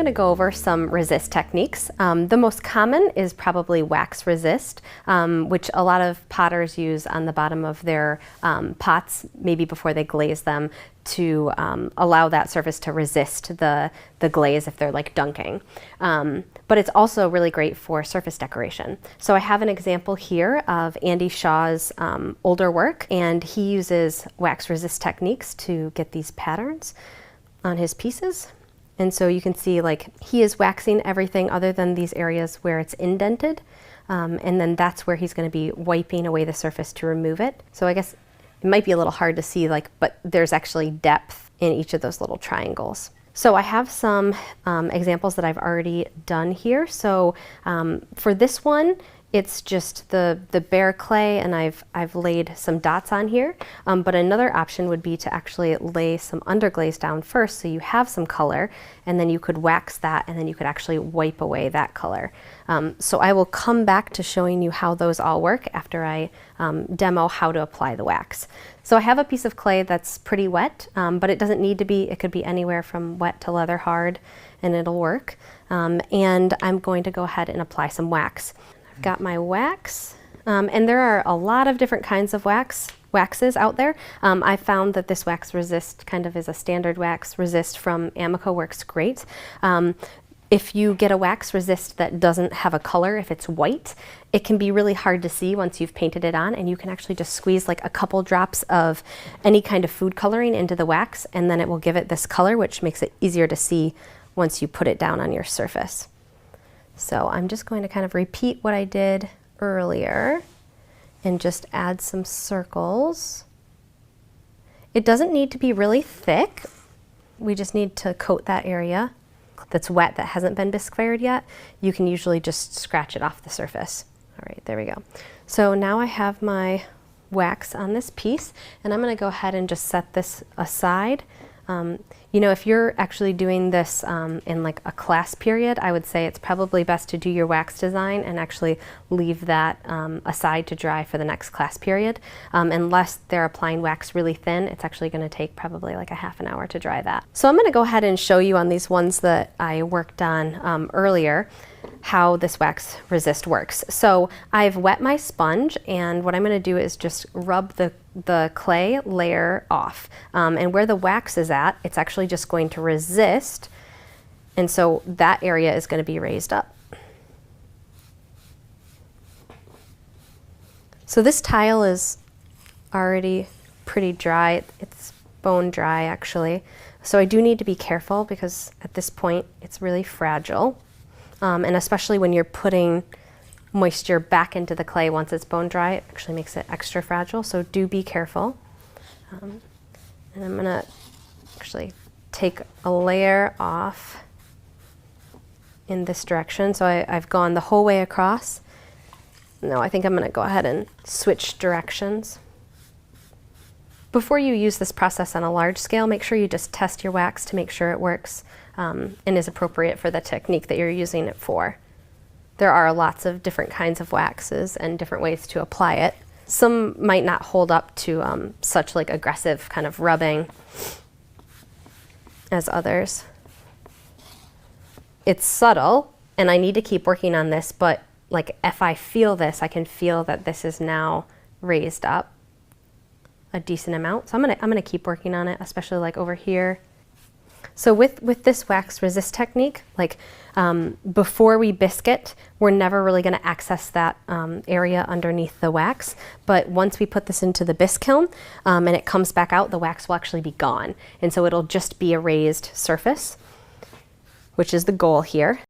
to go over some resist techniques. The most common is probably wax resist, which a lot of potters use on the bottom of their pots, maybe before they glaze them, to allow that surface to resist the glaze if they're like dunking. But it's also really great for surface decoration. So I have an example here of Andy Shaw's older work, and he uses wax resist techniques to get these patterns on his pieces. And so you can see like he is waxing everything other than these areas where it's indented. And then that's where he's going to be wiping away the surface to remove it. So I guess it might be a little hard to see, like, but there's actually depth in each of those little triangles. So I have some examples that I've already done here. So for this one, it's just the bare clay, and I've laid some dots on here. But another option would be to actually lay some underglaze down first, so you have some color, and then you could wax that, and then you could actually wipe away that color. So I will come back to showing you how those all work after I demo how to apply the wax. So I have a piece of clay that's pretty wet, but it doesn't need to be. It could be anywhere from wet to leather hard, and it'll work. And I'm going to go ahead and apply some wax. Got my wax, and there are a lot of different kinds of waxes out there. I found that this wax resist kind of is a standard wax resist from Amico, works great. If you get a wax resist that doesn't have a color, if it's white, it can be really hard to see once you've painted it on, and you can actually just squeeze like a couple drops of any kind of food coloring into the wax, and then it will give it this color, which makes it easier to see once you put it down on your surface. So I'm just going to kind of repeat what I did earlier and just add some circles. It doesn't need to be really thick. We just need to coat that area that's wet, that hasn't been bisque fired yet. You can usually just scratch it off the surface. All right, there we go. So now I have my wax on this piece, and I'm going to go ahead and just set this aside. You know, if you're actually doing this in like a class period, I would say it's probably best to do your wax design and actually leave that aside to dry for the next class period. Unless they're applying wax really thin, it's actually going to take probably like a half an hour to dry that. So I'm going to go ahead and show you on these ones that I worked on earlier how this wax resist works. So I've wet my sponge, and what I'm going to do is just rub the clay layer off. And where the wax is at, it's actually just going to resist, and so that area is going to be raised up. So this tile is already pretty dry. It's bone dry actually. So I do need to be careful because at this point it's really fragile. And especially when you're putting moisture back into the clay once it's bone dry, it actually makes it extra fragile, so do be careful. And I'm gonna actually take a layer off in this direction. So I've gone the whole way across. No, I think I'm gonna go ahead and switch directions. Before you use this process on a large scale, make sure you just test your wax to make sure it works and is appropriate for the technique that you're using it for. There are lots of different kinds of waxes and different ways to apply it. Some might not hold up to such like aggressive kind of rubbing as others. It's subtle, and I need to keep working on this, but like if I feel this, I can feel that this is now raised up a decent amount. So I'm gonna keep working on it, especially like over here. So with this wax resist technique, like before we bisque it, we're never really going to access that area underneath the wax. But once we put this into the bisque kiln and it comes back out, the wax will actually be gone. And so it'll just be a raised surface, which is the goal here.